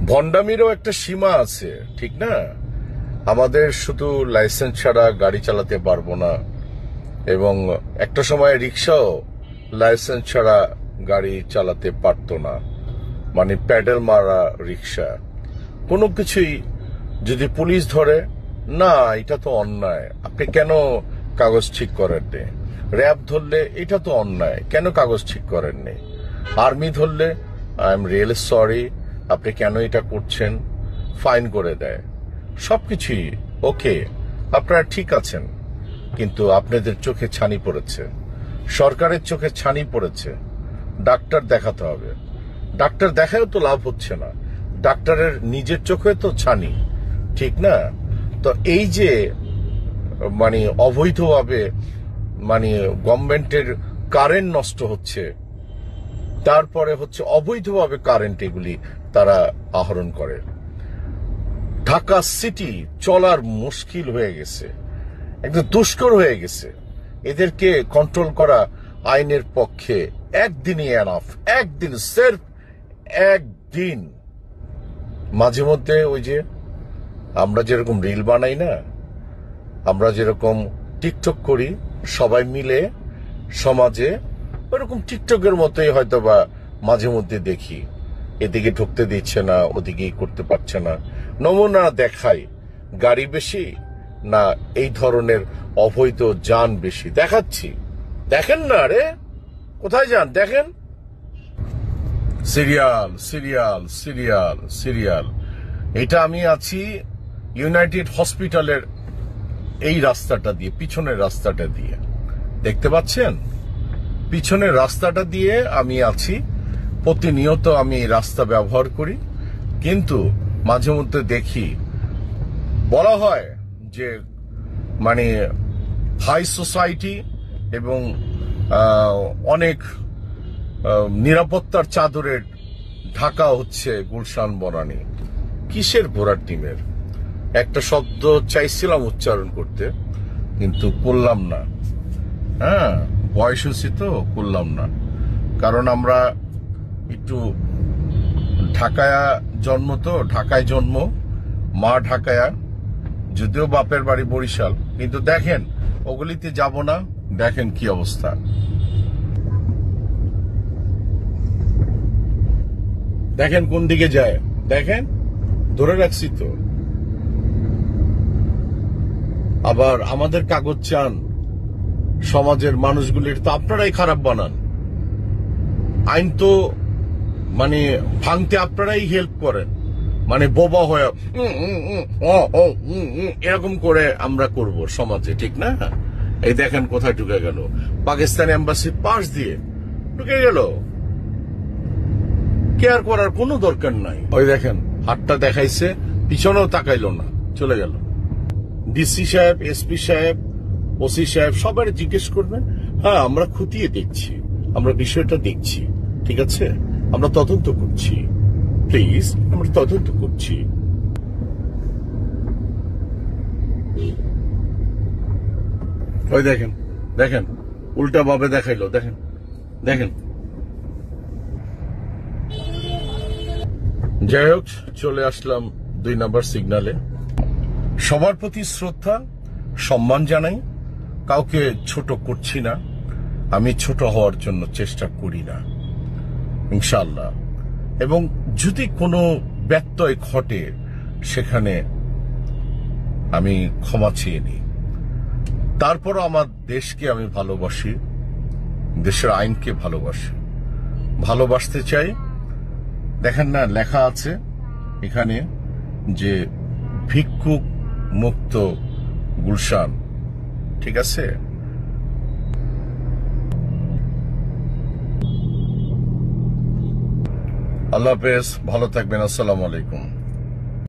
ভন্ডামিরও একটা সীমা আছে, ঠিক না? আমাদের শুধু লাইসেন্স ছাড়া গাড়ি চালাতে পারবো না, এবং একটা সময় রিক্সাও লাইসেন্স ছাড়া গাড়ি চালাতে পারতো না, মানে প্যাডেল মারা রিক্সা। কোনো কিছুই যদি পুলিশ ধরে, না এটা তো অন্যায়, আপনি কেন কাগজ ঠিক করেননি? র্যাব ধরলে এটা তো অন্যায়, কেন কাগজ ঠিক করেননি? আর্মি ধরলে আই এম রিয়েলি সরি, আপনি কেন এটা করছেন, ফাইন করে দেয়। সবকিছুই ওকে, আপনারা ঠিক আছেন, কিন্তু আপনাদের চোখে ছানি পড়েছে, সরকারের চোখে ছানি পড়েছে। ডাক্তার দেখাতে হবে, ডাক্তার দেখায়ও তো লাভ হচ্ছে না, ডাক্তারের নিজের চোখে তো ছানি, ঠিক না? তো এই যে মানে অবৈধভাবে মানে গভর্নমেন্টের কারেন্ট নষ্ট হচ্ছে, তারপরে হচ্ছে অবৈধভাবে কারেন্ট এগুলি তারা আহরণ করে। ঢাকা সিটি চলার মুশকিল হয়ে গেছে, একদম দুষ্কর হয়ে গেছে। এদেরকে কন্ট্রোল করা আইনের পক্ষে একদিনই এনাফ, একদিন, সির্ফ একদিন। মাঝে মধ্যে ওই যে আমরা যেরকম রিল বানাই না, আমরা যেরকম টিকটক করি সবাই মিলে সমাজে, ওরকম টিকটকের মতোই হয়তো বা মাঝে মধ্যে দেখি, এদিকে ঢুকতে দিচ্ছে না, ওদিকে করতে পারছে না, নমুনা দেখাই। গাড়ি বেশি না এই ধরনের অবৈধ যান বেশি দেখাচ্ছি, দেখেন না রে, কোথায় যান দেখেন। Serial serial serial serial. এটা আমি আছি ইউনাইটেড হসপিটালের এই রাস্তাটা দিয়ে, পিছনের রাস্তাটা দিয়ে, দেখতে পাচ্ছেন? পিছনের রাস্তাটা দিয়ে আমি আছি, প্রতিনিয়ত আমি এই রাস্তা ব্যবহার করি, কিন্তু মাঝে মধ্যে দেখি বলা হয় যে মানে হাই সোসাইটি এবং অনেক নিরাপত্তার চাদরের ঢাকা হচ্ছে গুলশান বনানী। কিসের ঘোড়ার টিমের? একটা শব্দ চাইছিলাম উচ্চারণ করতে, কিন্তু করলাম না। হ্যাঁ, বয়স হচ্ছে তো করলাম না, কারণ আমরা একটু ঢাকায় জন্ম, তো ঢাকায় জন্ম, মা ঢাকায়া, যদিও বাপের বাড়ি বরিশাল, কিন্তু দেখেন ওগুলিতে যাব না। দেখেন কি অবস্থা, দেখেন কোন দিকে যায়, দেখেন ধরে রাখছি তো। আবার আমাদের কাগজ চান, সমাজের মানুষগুলির তো আপনারাই খারাপ বানান। আইন তো মানে ভাঙতে আপনারাই হেল্প করেন, মানে বোবা হয়ে এরকম করে আমরা করব সমাজে, ঠিক না? এই দেখেন কোথায় ঢুকে গেল, পাকিস্তান এম্বাসির পাশ দিয়ে ঢুকে গেল। কেয়ার করার কোনো দরকার নাই। ওই দেখেন হাতটা দেখাইছে, পিছনেও তাকাইলো না, চলে গেল। ডিসি সাহেব, এসপি সাহেব, ওসি সাহেব সবাই জিজ্ঞেস করবেন। হ্যাঁ, আমরা খুঁটিয়ে দেখছি, আমরা বিষয়টা দেখছি, ঠিক আছে, আমরা তদন্ত করছি, প্লিজ আমরা তদন্ত করছি। ওই দেখেন, দেখেন উল্টা ভাবে দেখাইলো, দেখেন দেখেন। যাই হোক, চলে আসলাম 2 নম্বর সিগনালে। সবার প্রতি শ্রদ্ধা, সম্মান জানাই, কাউকে ছোট করছি না, আমি ছোট হওয়ার জন্য চেষ্টা করি না, ইনশাআল্লাহ। এবং যদি কোনো ব্যত্যয় ঘটে সেখানে আমি ক্ষমা চেয়ে নিই। তারপরও আমার দেশকে আমি ভালোবাসি, দেশের আইনকে ভালোবাসি, ভালোবাসতে চাই। দেখেন না, লেখা আছে এখানে যে ভিক্ষুক মুক্ত গুলশান, ঠিক আছে? আল্লাহ হাফেজ, ভালো থাকবেন, আসসালামু আলাইকুম।